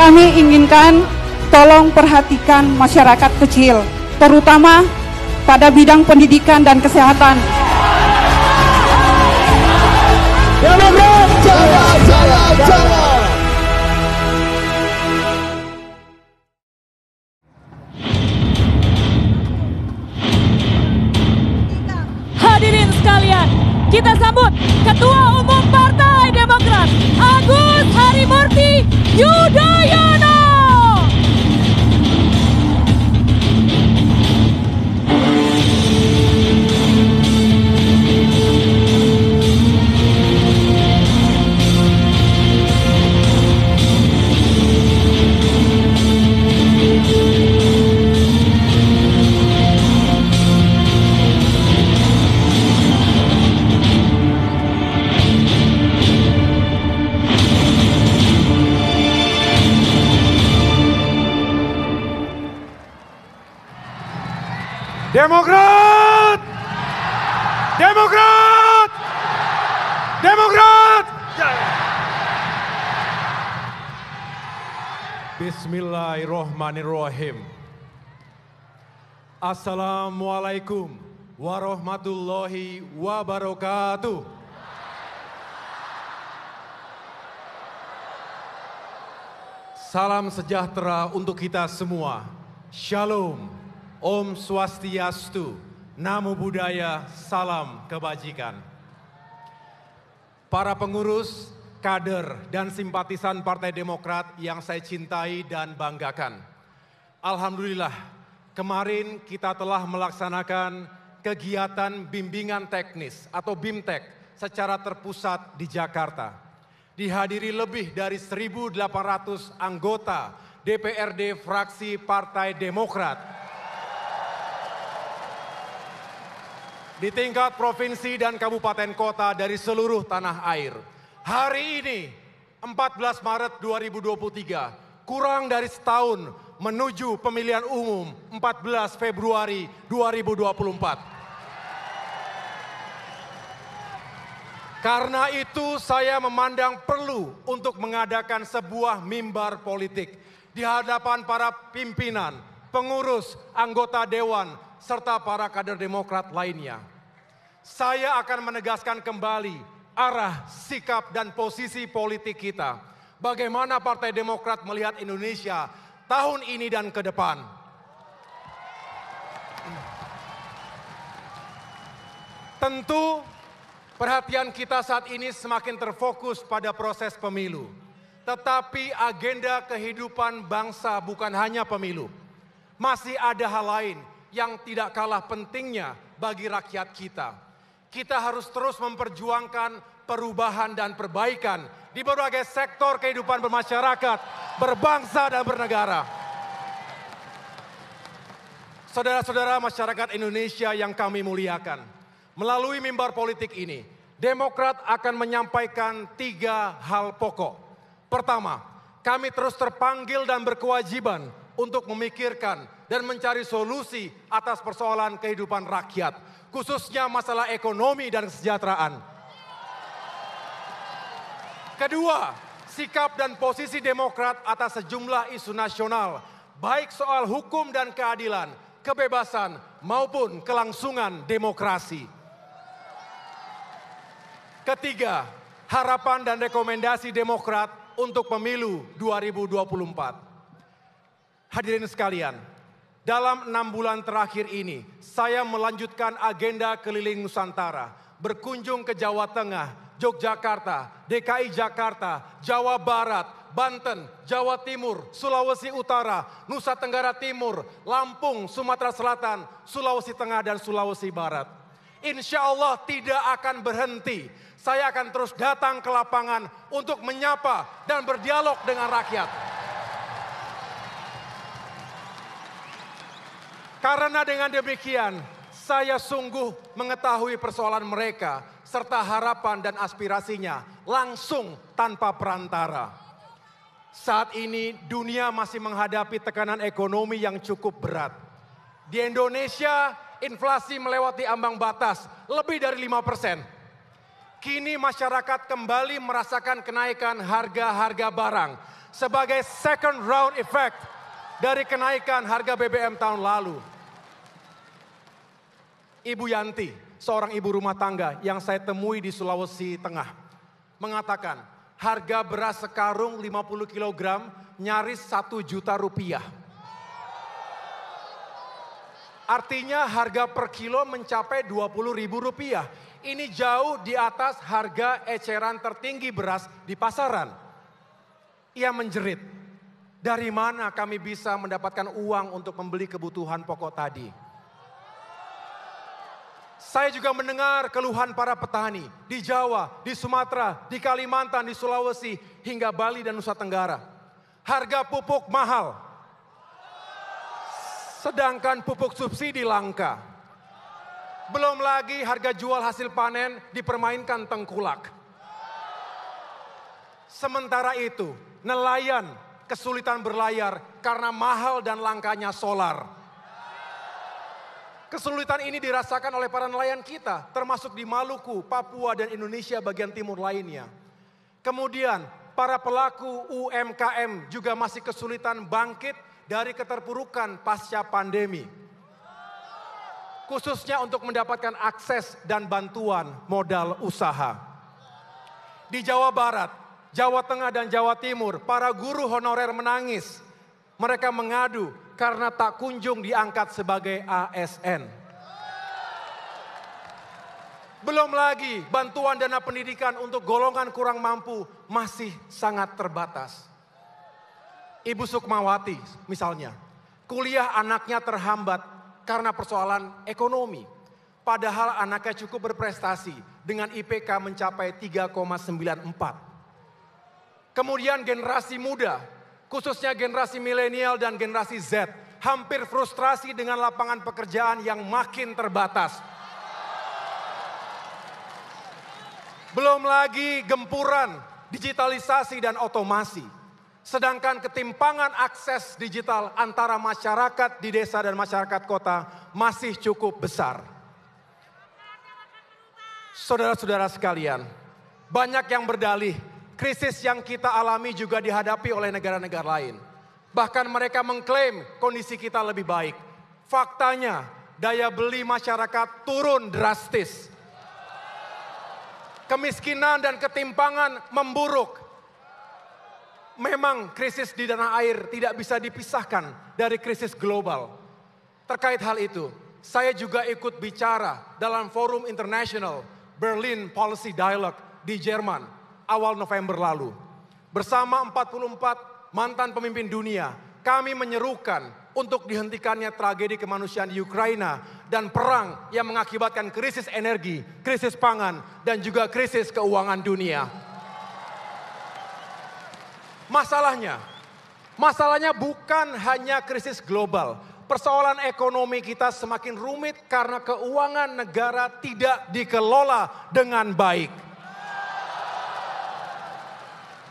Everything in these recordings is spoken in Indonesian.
kami inginkan tolong perhatikan masyarakat kecil, terutama pada bidang pendidikan dan kesehatan. Demokrat, jaya, jaya, jaya. Hadirin sekalian, kita sambut Ketua Umum Partai Demokrat, Agus Harimurti Yudhoyono. Demokrat! Demokrat! Demokrat! Bismillahirrahmanirrahim. Assalamualaikum warahmatullahi wabarakatuh. Salam sejahtera untuk kita semua. Shalom. Om Swastiastu, Namo Buddhaya, salam kebajikan. Para pengurus, kader, dan simpatisan Partai Demokrat yang saya cintai dan banggakan. Alhamdulillah, kemarin kita telah melaksanakan kegiatan bimbingan teknis atau BIMTEK secara terpusat di Jakarta. Dihadiri lebih dari 1.800 anggota DPRD fraksi Partai Demokrat. Di tingkat provinsi dan kabupaten kota dari seluruh tanah air. Hari ini, 14 Maret 2023, kurang dari setahun menuju pemilihan umum 14 Februari 2024. Karena itu saya memandang perlu untuk mengadakan sebuah mimbar politik di hadapan para pimpinan, pengurus, anggota dewan, serta para kader Demokrat lainnya. Saya akan menegaskan kembali arah, sikap, dan posisi politik kita. Bagaimana Partai Demokrat melihat Indonesia tahun ini dan ke depan. Tentu perhatian kita saat ini semakin terfokus pada proses pemilu. Tetapi agenda kehidupan bangsa bukan hanya pemilu. Masih ada hal lain yang tidak kalah pentingnya bagi rakyat kita. Kita harus terus memperjuangkan perubahan dan perbaikan di berbagai sektor kehidupan bermasyarakat, berbangsa dan bernegara. Saudara-saudara masyarakat Indonesia yang kami muliakan, melalui mimbar politik ini, Demokrat akan menyampaikan 3 hal pokok. Pertama, kami terus terpanggil dan berkewajiban untuk memikirkan dan mencari solusi atas persoalan kehidupan rakyat, khususnya masalah ekonomi dan kesejahteraan. Kedua, sikap dan posisi Demokrat atas sejumlah isu nasional, baik soal hukum dan keadilan, kebebasan, maupun kelangsungan demokrasi. Ketiga, harapan dan rekomendasi Demokrat untuk pemilu 2024. Hadirin sekalian, dalam 6 bulan terakhir ini, saya melanjutkan agenda keliling Nusantara, berkunjung ke Jawa Tengah, Yogyakarta, DKI Jakarta, Jawa Barat, Banten, Jawa Timur, Sulawesi Utara, Nusa Tenggara Timur, Lampung, Sumatera Selatan, Sulawesi Tengah, dan Sulawesi Barat. Insya Allah tidak akan berhenti. Saya akan terus datang ke lapangan untuk menyapa dan berdialog dengan rakyat. Karena dengan demikian, saya sungguh mengetahui persoalan mereka, serta harapan dan aspirasinya langsung tanpa perantara. Saat ini dunia masih menghadapi tekanan ekonomi yang cukup berat. Di Indonesia, inflasi melewati ambang batas, lebih dari 5%. Kini masyarakat kembali merasakan kenaikan harga-harga barang, sebagai second round effect dari kenaikan harga BBM tahun lalu. Ibu Yanti, seorang ibu rumah tangga yang saya temui di Sulawesi Tengah, mengatakan harga beras sekarung 50 kg nyaris 1 juta rupiah. Artinya harga per kilo mencapai 20.000 rupiah. Ini jauh di atas harga eceran tertinggi beras di pasaran. Ia menjerit, dari mana kami bisa mendapatkan uang untuk membeli kebutuhan pokok tadi? Saya juga mendengar keluhan para petani di Jawa, di Sumatera, di Kalimantan, di Sulawesi, hingga Bali dan Nusa Tenggara. Harga pupuk mahal, sedangkan pupuk subsidi langka. Belum lagi harga jual hasil panen dipermainkan tengkulak. Sementara itu, nelayan kesulitan berlayar karena mahal dan langkanya solar. Kesulitan ini dirasakan oleh para nelayan kita, termasuk di Maluku, Papua, dan Indonesia bagian timur lainnya. Kemudian, para pelaku UMKM juga masih kesulitan bangkit dari keterpurukan pasca pandemi. Khususnya untuk mendapatkan akses dan bantuan modal usaha. Di Jawa Barat, Jawa Tengah, dan Jawa Timur, para guru honorer menangis. Mereka mengadu karena tak kunjung diangkat sebagai ASN. Belum lagi bantuan dana pendidikan untuk golongan kurang mampu masih sangat terbatas. Ibu Sukmawati misalnya, kuliah anaknya terhambat karena persoalan ekonomi. Padahal anaknya cukup berprestasi dengan IPK mencapai 3,94. Kemudian generasi muda, khususnya generasi milenial dan generasi Z, hampir frustrasi dengan lapangan pekerjaan yang makin terbatas. Belum lagi gempuran digitalisasi dan otomasi. Sedangkan ketimpangan akses digital antara masyarakat di desa dan masyarakat kota masih cukup besar. Saudara-saudara sekalian, banyak yang berdalih krisis yang kita alami juga dihadapi oleh negara-negara lain. Bahkan mereka mengklaim kondisi kita lebih baik. Faktanya, daya beli masyarakat turun drastis. Kemiskinan dan ketimpangan memburuk. Memang krisis di tanah air tidak bisa dipisahkan dari krisis global. Terkait hal itu, saya juga ikut bicara dalam forum internasional Berlin Policy Dialogue di Jerman awal November lalu. Bersama 44 mantan pemimpin dunia, kami menyerukan untuk dihentikannya tragedi kemanusiaan di Ukraina dan perang yang mengakibatkan krisis energi, krisis pangan, dan juga krisis keuangan dunia. Masalahnya bukan hanya krisis global. Persoalan ekonomi kita semakin rumit karena keuangan negara tidak dikelola dengan baik.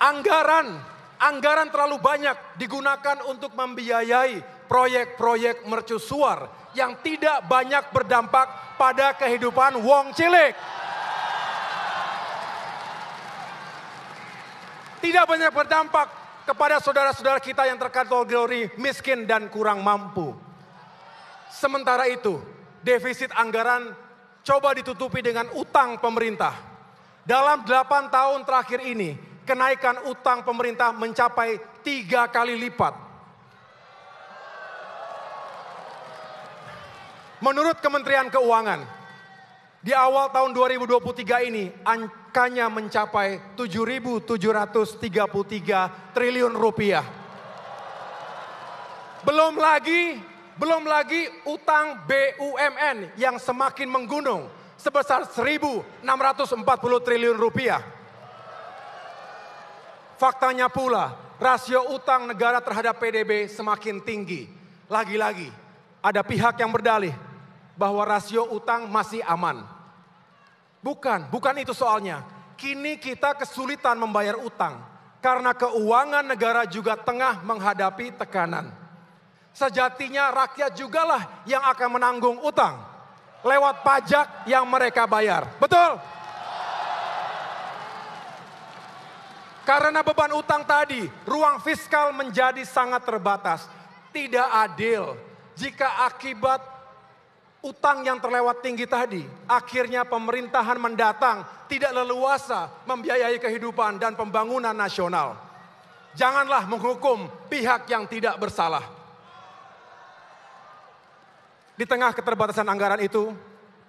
Anggaran terlalu banyak digunakan untuk membiayai proyek-proyek mercusuar yang tidak banyak berdampak pada kehidupan wong cilik. Tidak banyak berdampak kepada saudara-saudara kita yang terkategori miskin dan kurang mampu. Sementara itu, defisit anggaran coba ditutupi dengan utang pemerintah. Dalam 8 tahun terakhir ini, kenaikan utang pemerintah mencapai 3 kali lipat. Menurut Kementerian Keuangan, di awal tahun 2023 ini angkanya mencapai 7.733 triliun rupiah. Belum lagi utang BUMN yang semakin menggunung sebesar 1.640 triliun rupiah. Faktanya pula, rasio utang negara terhadap PDB semakin tinggi. Lagi-lagi, ada pihak yang berdalih bahwa rasio utang masih aman. Bukan itu soalnya. Kini kita kesulitan membayar utang karena keuangan negara juga tengah menghadapi tekanan. Sejatinya rakyat jugalah yang akan menanggung utang lewat pajak yang mereka bayar. Betul? Karena beban utang tadi, ruang fiskal menjadi sangat terbatas. Tidak adil jika akibat utang yang terlewat tinggi tadi, akhirnya pemerintahan mendatang tidak leluasa membiayai kehidupan dan pembangunan nasional. Janganlah menghukum pihak yang tidak bersalah. Di tengah keterbatasan anggaran itu,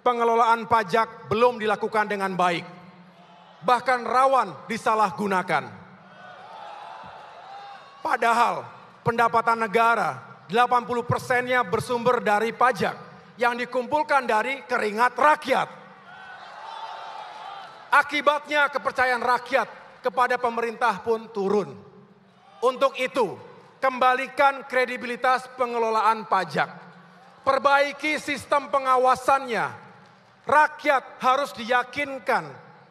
pengelolaan pajak belum dilakukan dengan baik. Bahkan rawan disalahgunakan. Padahal pendapatan negara 80%-nya bersumber dari pajak yang dikumpulkan dari keringat rakyat. Akibatnya kepercayaan rakyat kepada pemerintah pun turun. Untuk itu, kembalikan kredibilitas pengelolaan pajak. Perbaiki sistem pengawasannya. Rakyat harus diyakinkan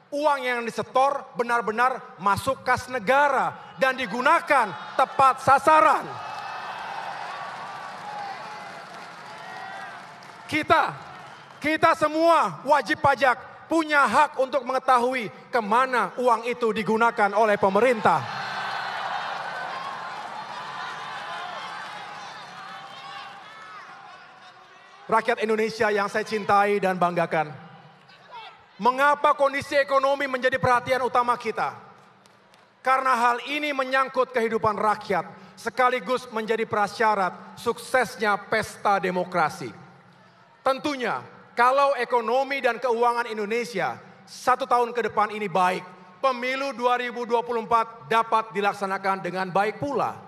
uang yang disetor benar-benar masuk kas negara dan digunakan tepat sasaran. Kita semua wajib pajak punya hak untuk mengetahui kemana uang itu digunakan oleh pemerintah. Rakyat Indonesia yang saya cintai dan banggakan. Mengapa kondisi ekonomi menjadi perhatian utama kita? Karena hal ini menyangkut kehidupan rakyat, sekaligus menjadi prasyarat suksesnya pesta demokrasi. Tentunya, kalau ekonomi dan keuangan Indonesia 1 tahun ke depan ini baik, pemilu 2024 dapat dilaksanakan dengan baik pula.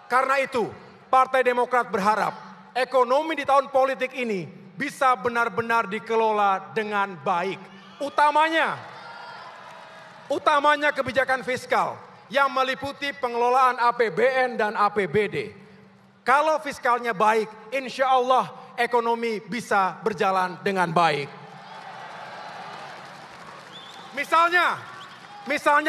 Karena itu, Partai Demokrat berharap ekonomi di tahun politik ini bisa benar-benar dikelola dengan baik. Utamanya kebijakan fiskal yang meliputi pengelolaan APBN dan APBD. Kalau fiskalnya baik, insya Allah ekonomi bisa berjalan dengan baik. Misalnya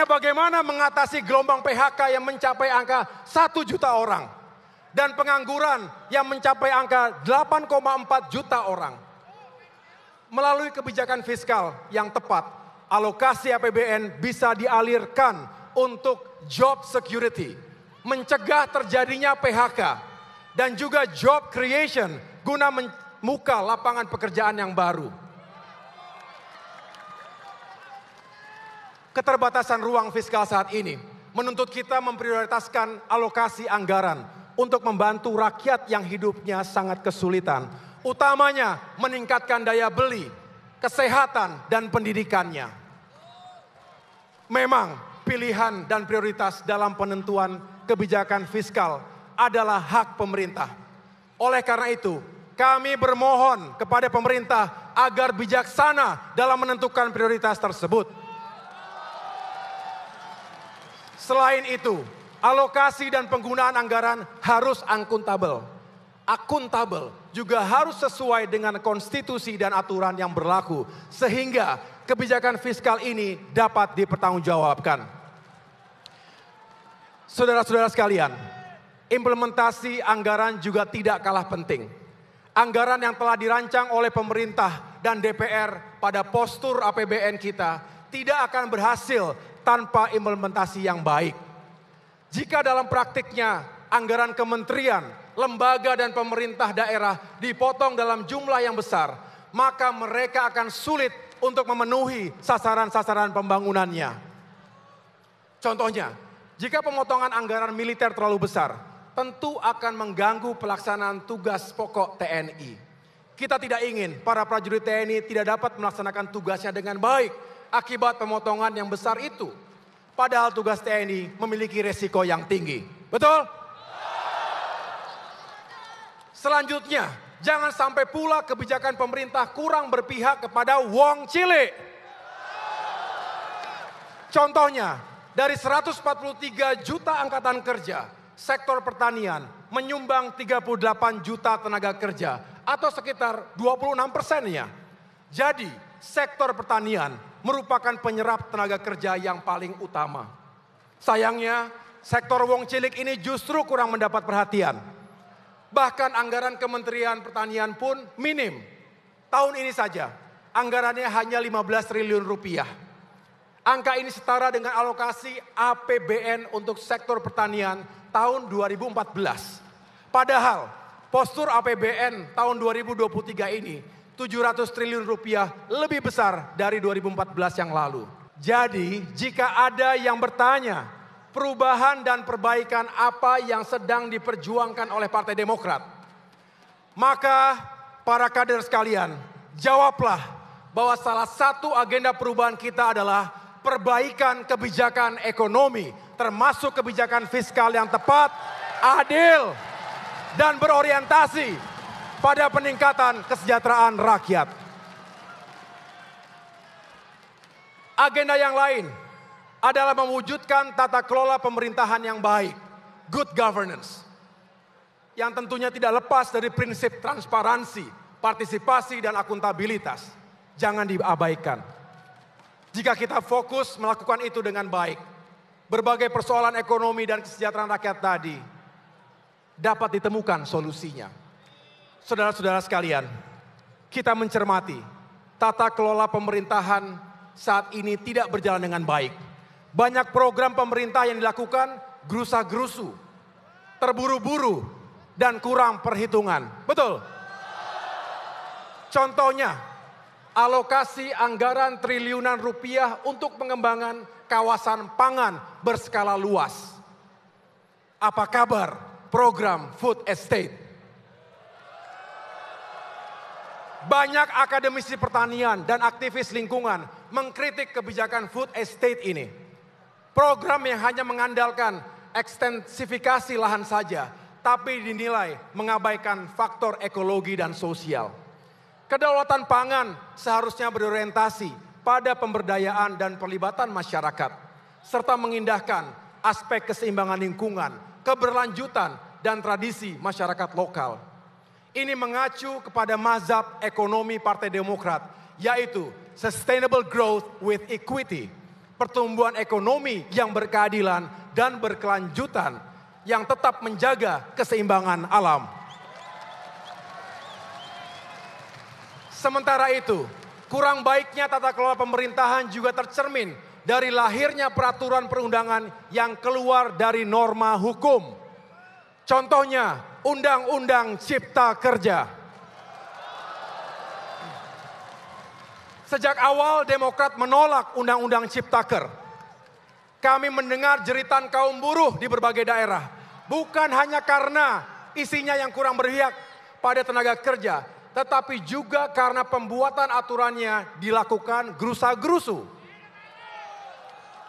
bagaimana mengatasi gelombang PHK yang mencapai angka 1 juta orang. Dan pengangguran yang mencapai angka 8,4 juta orang. Melalui kebijakan fiskal yang tepat, alokasi APBN bisa dialirkan untuk job security, mencegah terjadinya PHK, dan juga job creation guna membuka lapangan pekerjaan yang baru. Keterbatasan ruang fiskal saat ini menuntut kita memprioritaskan alokasi anggaran untuk membantu rakyat yang hidupnya sangat kesulitan. Utamanya meningkatkan daya beli, kesehatan, dan pendidikannya. Memang pilihan dan prioritas dalam penentuan kebijakan fiskal adalah hak pemerintah. Oleh karena itu, kami bermohon kepada pemerintah agar bijaksana dalam menentukan prioritas tersebut. Selain itu, alokasi dan penggunaan anggaran harus akuntabel. Akuntabel juga harus sesuai dengan konstitusi dan aturan yang berlaku. Sehingga kebijakan fiskal ini dapat dipertanggungjawabkan. Saudara-saudara sekalian, implementasi anggaran juga tidak kalah penting. Anggaran yang telah dirancang oleh pemerintah dan DPR pada postur APBN kita tidak akan berhasil tanpa implementasi yang baik. Jika dalam praktiknya anggaran kementerian, lembaga dan pemerintah daerah dipotong dalam jumlah yang besar, maka mereka akan sulit untuk memenuhi sasaran-sasaran pembangunannya. Contohnya, jika pemotongan anggaran militer terlalu besar, tentu akan mengganggu pelaksanaan tugas pokok TNI. Kita tidak ingin para prajurit TNI tidak dapat melaksanakan tugasnya dengan baik akibat pemotongan yang besar itu. Padahal tugas TNI memiliki resiko yang tinggi. Betul? Selanjutnya, jangan sampai pula kebijakan pemerintah kurang berpihak kepada wong cilik. Contohnya, dari 143 juta angkatan kerja, sektor pertanian menyumbang 38 juta tenaga kerja atau sekitar 26%-nya. Jadi, sektor pertanian merupakan penyerap tenaga kerja yang paling utama. Sayangnya, sektor wong cilik ini justru kurang mendapat perhatian. Bahkan anggaran Kementerian Pertanian pun minim. Tahun ini saja, anggarannya hanya 15 triliun rupiah. Angka ini setara dengan alokasi APBN untuk sektor pertanian tahun 2014. Padahal postur APBN tahun 2023 ini 700 triliun rupiah lebih besar dari 2014 yang lalu. Jadi jika ada yang bertanya perubahan dan perbaikan apa yang sedang diperjuangkan oleh Partai Demokrat, maka para kader sekalian jawablah bahwa salah satu agenda perubahan kita adalah perbaikan kebijakan ekonomi, termasuk kebijakan fiskal yang tepat, adil, dan berorientasi pada peningkatan kesejahteraan rakyat. Agenda yang lain adalah mewujudkan tata kelola pemerintahan yang baik, good governance, yang tentunya tidak lepas dari prinsip transparansi, partisipasi, dan akuntabilitas. Jangan diabaikan. Jika kita fokus melakukan itu dengan baik, berbagai persoalan ekonomi dan kesejahteraan rakyat tadi dapat ditemukan solusinya. Saudara-saudara sekalian, kita mencermati tata kelola pemerintahan saat ini tidak berjalan dengan baik. Banyak program pemerintah yang dilakukan gerusa-gerusu, terburu-buru, dan kurang perhitungan. Betul? Contohnya, alokasi anggaran triliunan rupiah untuk pengembangan kawasan pangan berskala luas. Apa kabar program food estate? Banyak akademisi pertanian dan aktivis lingkungan mengkritik kebijakan food estate ini. Program yang hanya mengandalkan ekstensifikasi lahan saja, tapi dinilai mengabaikan faktor ekologi dan sosial. Kedaulatan pangan seharusnya berorientasi pada pemberdayaan dan pelibatan masyarakat, serta mengindahkan aspek keseimbangan lingkungan, keberlanjutan, dan tradisi masyarakat lokal. Ini mengacu kepada mazhab ekonomi Partai Demokrat, yaitu sustainable growth with equity, pertumbuhan ekonomi yang berkeadilan dan berkelanjutan, yang tetap menjaga keseimbangan alam. Sementara itu, kurang baiknya tata kelola pemerintahan juga tercermin dari lahirnya peraturan perundangan yang keluar dari norma hukum. Contohnya, Undang-Undang Cipta Kerja. Sejak awal Demokrat menolak Undang-Undang Ciptaker. Kami mendengar jeritan kaum buruh di berbagai daerah. Bukan hanya karena isinya yang kurang berpihak pada tenaga kerja, tetapi juga karena pembuatan aturannya dilakukan gerusa-gerusu.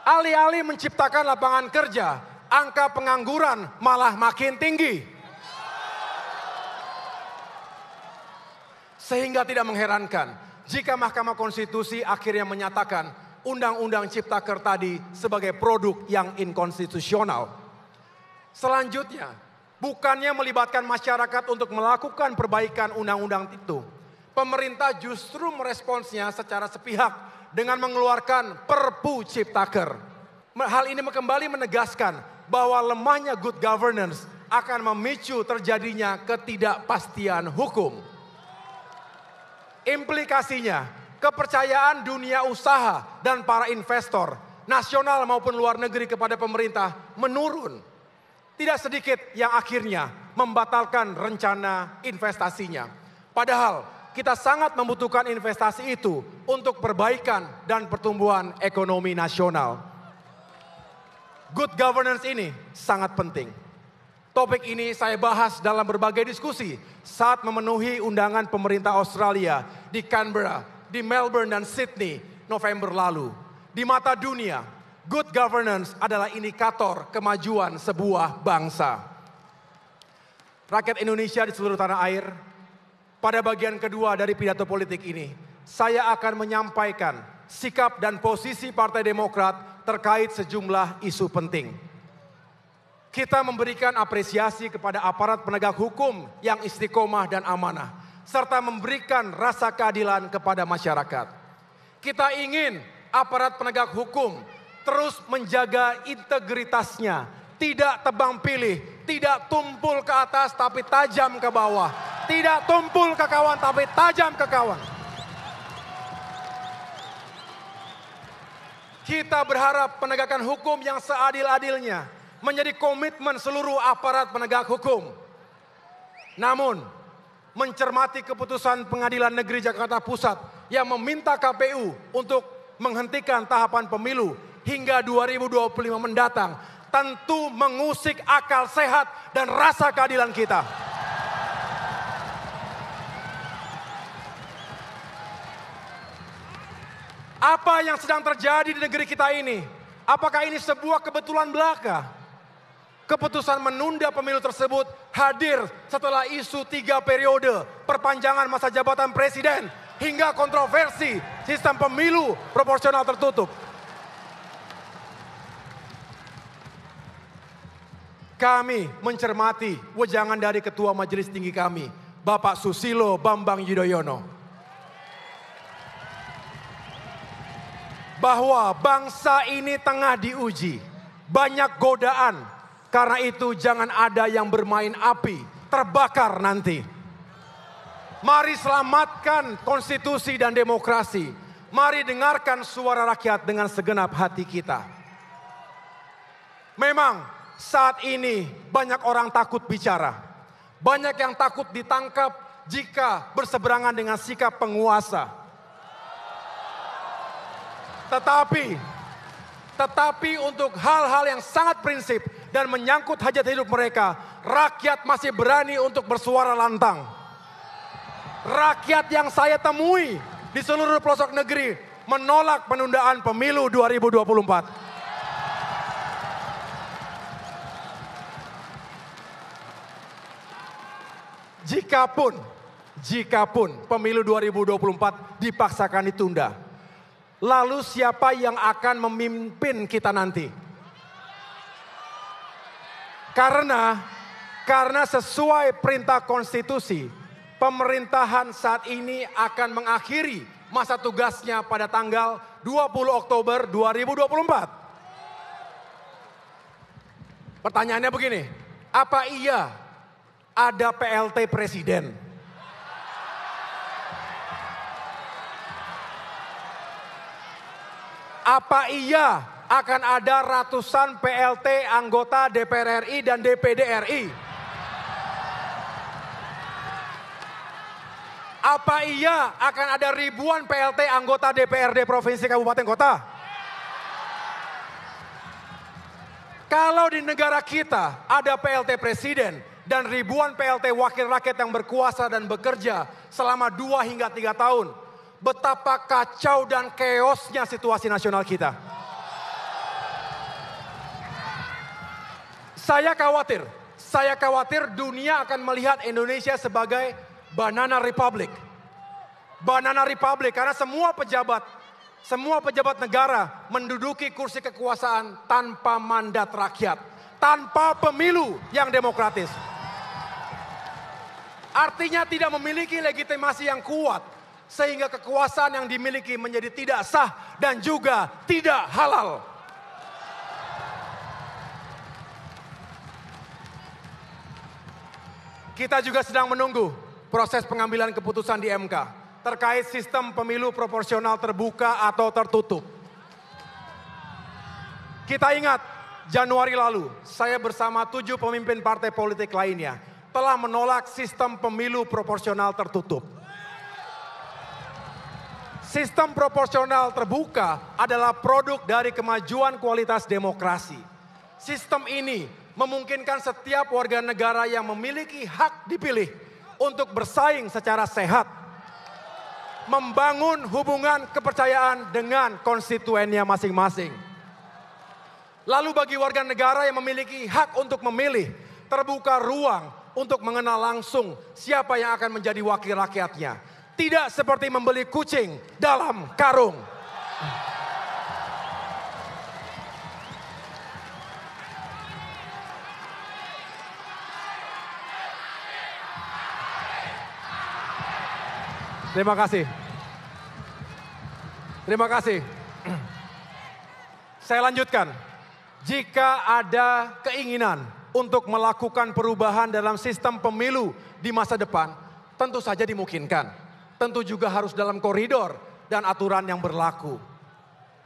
Alih-alih menciptakan lapangan kerja, angka pengangguran malah makin tinggi. Sehingga tidak mengherankan jika Mahkamah Konstitusi akhirnya menyatakan Undang-Undang Ciptaker tadi sebagai produk yang inkonstitusional. Selanjutnya, bukannya melibatkan masyarakat untuk melakukan perbaikan undang-undang itu, pemerintah justru meresponsnya secara sepihak dengan mengeluarkan Perpu Ciptaker. Hal ini kembali menegaskan bahwa lemahnya good governance akan memicu terjadinya ketidakpastian hukum. Implikasinya, kepercayaan dunia usaha dan para investor, nasional maupun luar negeri kepada pemerintah menurun. Tidak sedikit yang akhirnya membatalkan rencana investasinya. Padahal kita sangat membutuhkan investasi itu untuk perbaikan dan pertumbuhan ekonomi nasional. Good governance ini sangat penting. Topik ini saya bahas dalam berbagai diskusi saat memenuhi undangan pemerintah Australia di Canberra, di Melbourne dan Sydney November lalu. Di mata dunia, good governance adalah indikator kemajuan sebuah bangsa. Rakyat Indonesia di seluruh tanah air, pada bagian kedua dari pidato politik ini, saya akan menyampaikan sikap dan posisi Partai Demokrat terkait sejumlah isu penting. Kita memberikan apresiasi kepada aparat penegak hukum yang istiqomah dan amanah, serta memberikan rasa keadilan kepada masyarakat. Kita ingin aparat penegak hukum terus menjaga integritasnya, tidak tebang pilih, tidak tumpul ke atas tapi tajam ke bawah, tidak tumpul ke kawan tapi tajam ke kawan. Kita berharap penegakan hukum yang seadil-adilnya menjadi komitmen seluruh aparat penegak hukum. Namun, mencermati keputusan Pengadilan Negeri Jakarta Pusat yang meminta KPU untuk menghentikan tahapan pemilu hingga 2025 mendatang, tentu mengusik akal sehat dan rasa keadilan kita. Apa yang sedang terjadi di negeri kita ini? Apakah ini sebuah kebetulan belaka? Keputusan menunda pemilu tersebut hadir setelah isu 3 periode perpanjangan masa jabatan presiden hingga kontroversi sistem pemilu proporsional tertutup. Kami mencermati wejangan dari Ketua Majelis Tinggi kami, Bapak Susilo Bambang Yudhoyono, bahwa bangsa ini tengah diuji, banyak godaan. Karena itu jangan ada yang bermain api, terbakar nanti. Mari selamatkan konstitusi dan demokrasi. Mari dengarkan suara rakyat dengan segenap hati kita. Memang saat ini banyak orang takut bicara. Banyak yang takut ditangkap jika berseberangan dengan sikap penguasa. Tetapi untuk hal-hal yang sangat prinsip dan menyangkut hajat hidup mereka, rakyat masih berani untuk bersuara lantang. Rakyat yang saya temui di seluruh pelosok negeri menolak penundaan pemilu 2024. Jikapun pemilu 2024 dipaksakan ditunda, lalu siapa yang akan memimpin kita nanti? Karena sesuai perintah konstitusi, pemerintahan saat ini akan mengakhiri masa tugasnya pada tanggal 20 Oktober 2024. Pertanyaannya begini, apa iya ada PLT Presiden? Apa iya akan ada ratusan PLT anggota DPR RI dan DPD RI? Apa iya akan ada ribuan PLT anggota DPRD Provinsi Kabupaten Kota? Kalau di negara kita ada PLT Presiden dan ribuan PLT Wakil Rakyat yang berkuasa dan bekerja selama 2 hingga 3 tahun, betapa kacau dan keosnya situasi nasional kita. Saya khawatir dunia akan melihat Indonesia sebagai banana republic. Banana republic karena semua pejabat negara menduduki kursi kekuasaan tanpa mandat rakyat, tanpa pemilu yang demokratis. Artinya tidak memiliki legitimasi yang kuat, sehingga kekuasaan yang dimiliki menjadi tidak sah dan juga tidak halal. Kita juga sedang menunggu proses pengambilan keputusan di MK terkait sistem pemilu proporsional terbuka atau tertutup. Kita ingat Januari lalu saya bersama 7 pemimpin partai politik lainnya telah menolak sistem pemilu proporsional tertutup. Sistem proporsional terbuka adalah produk dari kemajuan kualitas demokrasi. Sistem ini memungkinkan setiap warga negara yang memiliki hak dipilih untuk bersaing secara sehat, membangun hubungan kepercayaan dengan konstituennya masing-masing. Lalu bagi warga negara yang memiliki hak untuk memilih, terbuka ruang untuk mengenal langsung siapa yang akan menjadi wakil rakyatnya. Tidak seperti membeli kucing dalam karung. Terima kasih. Saya lanjutkan. Jika ada keinginan untuk melakukan perubahan dalam sistem pemilu di masa depan, tentu saja dimungkinkan. Tentu juga harus dalam koridor dan aturan yang berlaku.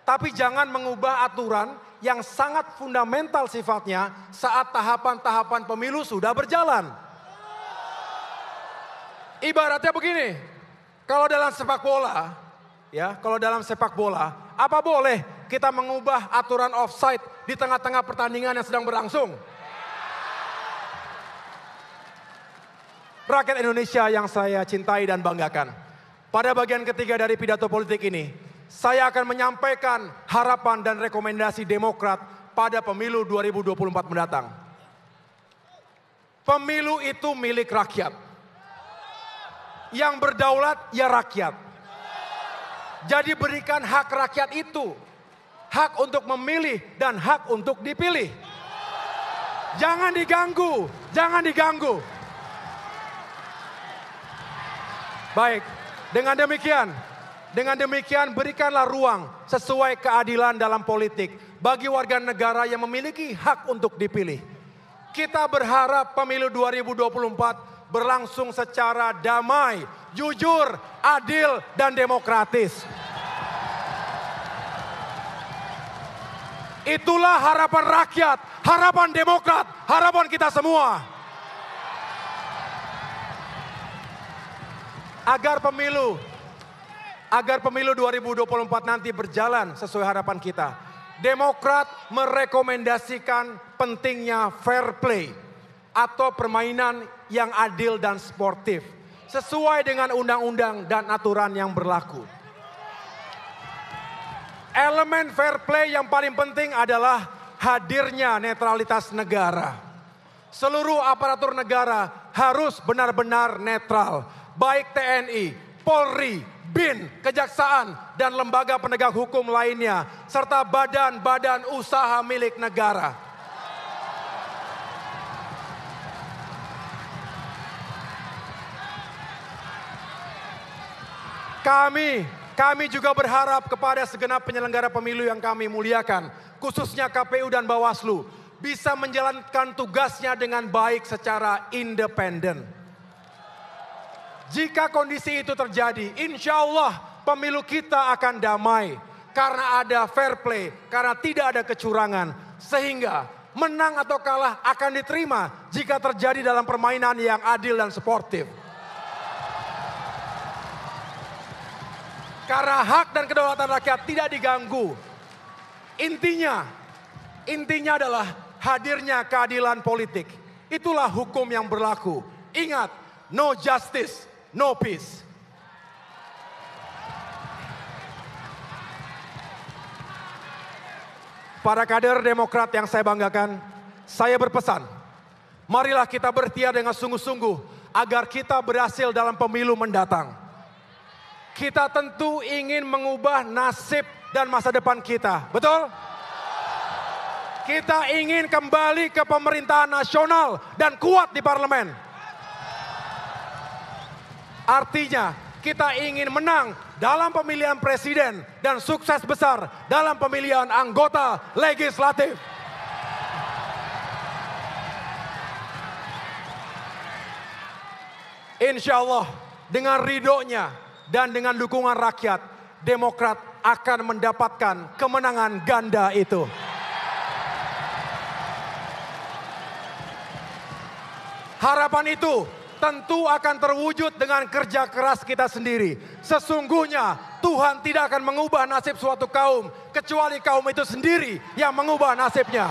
Tapi jangan mengubah aturan yang sangat fundamental sifatnya saat tahapan-tahapan pemilu sudah berjalan. Ibaratnya begini, kalau dalam sepak bola, apa boleh kita mengubah aturan offside di tengah-tengah pertandingan yang sedang berlangsung? Rakyat Indonesia yang saya cintai dan banggakan. Pada bagian ketiga dari pidato politik ini, saya akan menyampaikan harapan dan rekomendasi Demokrat pada pemilu 2024 mendatang. Pemilu itu milik rakyat. Yang berdaulat ya rakyat. Jadi berikan hak rakyat itu. Hak untuk memilih dan hak untuk dipilih. Jangan diganggu, jangan diganggu. Baik, dengan demikian berikanlah ruang sesuai keadilan dalam politik bagi warga negara yang memiliki hak untuk dipilih. Kita berharap pemilu 2024 berlangsung secara damai, jujur, adil, dan demokratis. Itulah harapan rakyat, harapan Demokrat, harapan kita semua. Agar pemilu 2024 nanti berjalan sesuai harapan kita, Demokrat merekomendasikan pentingnya fair play atau permainan yang adil dan sportif sesuai dengan undang-undang dan aturan yang berlaku. Elemen fair play yang paling penting adalah hadirnya netralitas negara. Seluruh aparatur negara harus benar-benar netral, baik TNI, Polri, BIN, Kejaksaan, dan lembaga penegak hukum lainnya, serta badan-badan usaha milik negara. Kami juga berharap kepada segenap penyelenggara pemilu yang kami muliakan, khususnya KPU dan Bawaslu, bisa menjalankan tugasnya dengan baik secara independen. Jika kondisi itu terjadi, insya Allah pemilu kita akan damai. Karena ada fair play, karena tidak ada kecurangan. Sehingga menang atau kalah akan diterima jika terjadi dalam permainan yang adil dan sportif. Karena hak dan kedaulatan rakyat tidak diganggu. Intinya adalah hadirnya keadilan politik. Itulah hukum yang berlaku. Ingat, no justice, no peace. Para kader Demokrat yang saya banggakan, saya berpesan, marilah kita berikhtiar dengan sungguh-sungguh agar kita berhasil dalam pemilu mendatang. Kita tentu ingin mengubah nasib dan masa depan kita, betul? Kita ingin kembali ke pemerintahan nasional dan kuat di parlemen. Artinya, kita ingin menang dalam pemilihan presiden dan sukses besar dalam pemilihan anggota legislatif. Insya Allah, dengan ridhonya dan dengan dukungan rakyat, Demokrat akan mendapatkan kemenangan ganda itu. Harapan itu tentu akan terwujud dengan kerja keras kita sendiri. Sesungguhnya Tuhan tidak akan mengubah nasib suatu kaum, kecuali kaum itu sendiri yang mengubah nasibnya.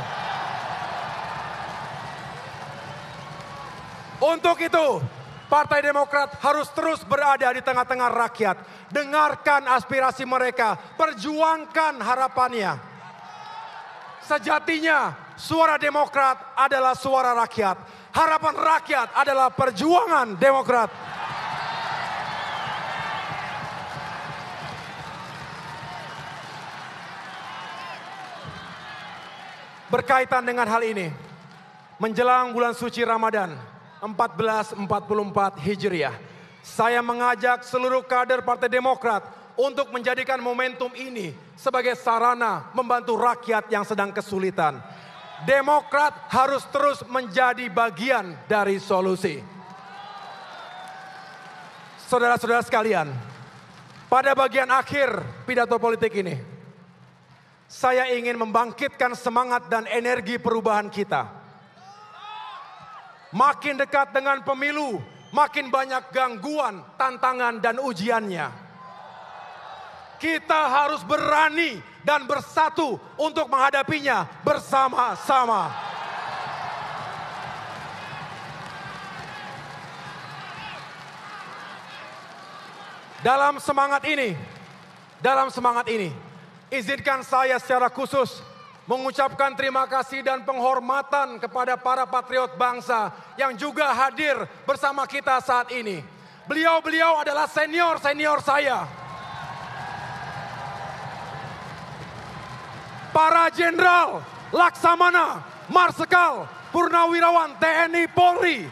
Untuk itu, Partai Demokrat harus terus berada di tengah-tengah rakyat. Dengarkan aspirasi mereka, perjuangkan harapannya. Sejatinya, suara Demokrat adalah suara rakyat. Harapan rakyat adalah perjuangan Demokrat. Berkaitan dengan hal ini, menjelang bulan suci Ramadan 1444 Hijriah, saya mengajak seluruh kader Partai Demokrat untuk menjadikan momentum ini sebagai sarana membantu rakyat yang sedang kesulitan. Demokrat harus terus menjadi bagian dari solusi. Saudara-saudara sekalian, pada bagian akhir pidato politik ini, saya ingin membangkitkan semangat dan energi perubahan kita. Makin dekat dengan pemilu, makin banyak gangguan, tantangan, dan ujiannya. Kita harus berani dan bersatu untuk menghadapinya bersama-sama. Dalam semangat ini, izinkan saya secara khusus mengucapkan terima kasih dan penghormatan kepada para patriot bangsa yang juga hadir bersama kita saat ini. Beliau-beliau adalah senior-senior saya. Para jenderal, laksamana, marsikal, purnawirawan TNI Polri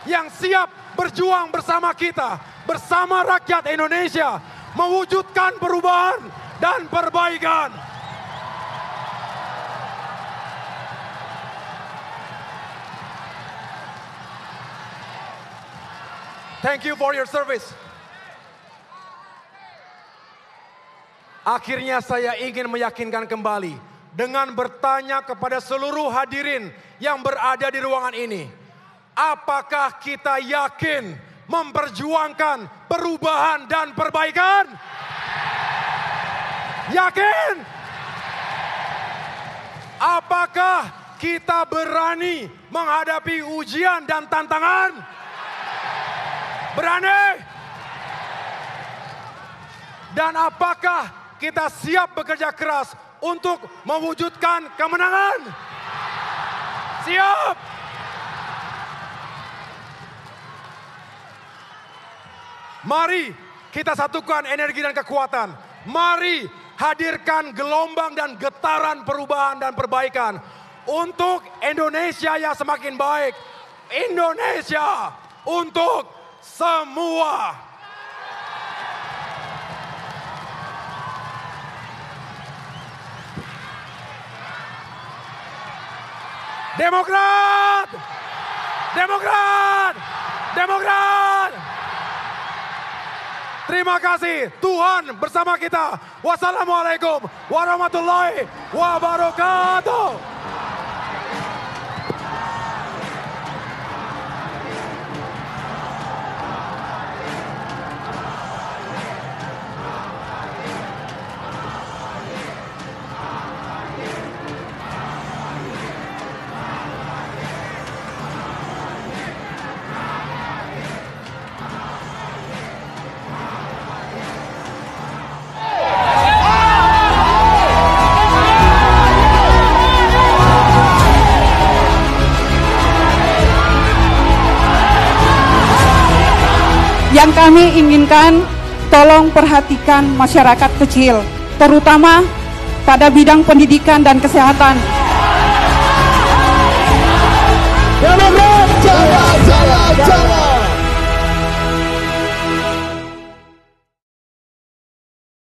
yang siap berjuang bersama kita, bersama rakyat Indonesia, mewujudkan perubahan dan perbaikan. Thank you for your service. Akhirnya saya ingin meyakinkan kembali dengan bertanya kepada seluruh hadirin yang berada di ruangan ini. Apakah kita yakin memperjuangkan perubahan dan perbaikan? Yakin? Apakah kita berani menghadapi ujian dan tantangan? Berani? Dan apakah kita siap bekerja keras untuk mewujudkan kemenangan? Siap! Mari kita satukan energi dan kekuatan. Mari hadirkan gelombang dan getaran perubahan dan perbaikan untuk Indonesia yang semakin baik. Indonesia untuk semua. Demokrat! Demokrat! Demokrat! Terima kasih, Tuhan bersama kita. Wassalamualaikum warahmatullahi wabarakatuh. Yang kami inginkan, tolong perhatikan masyarakat kecil, terutama pada bidang pendidikan dan kesehatan.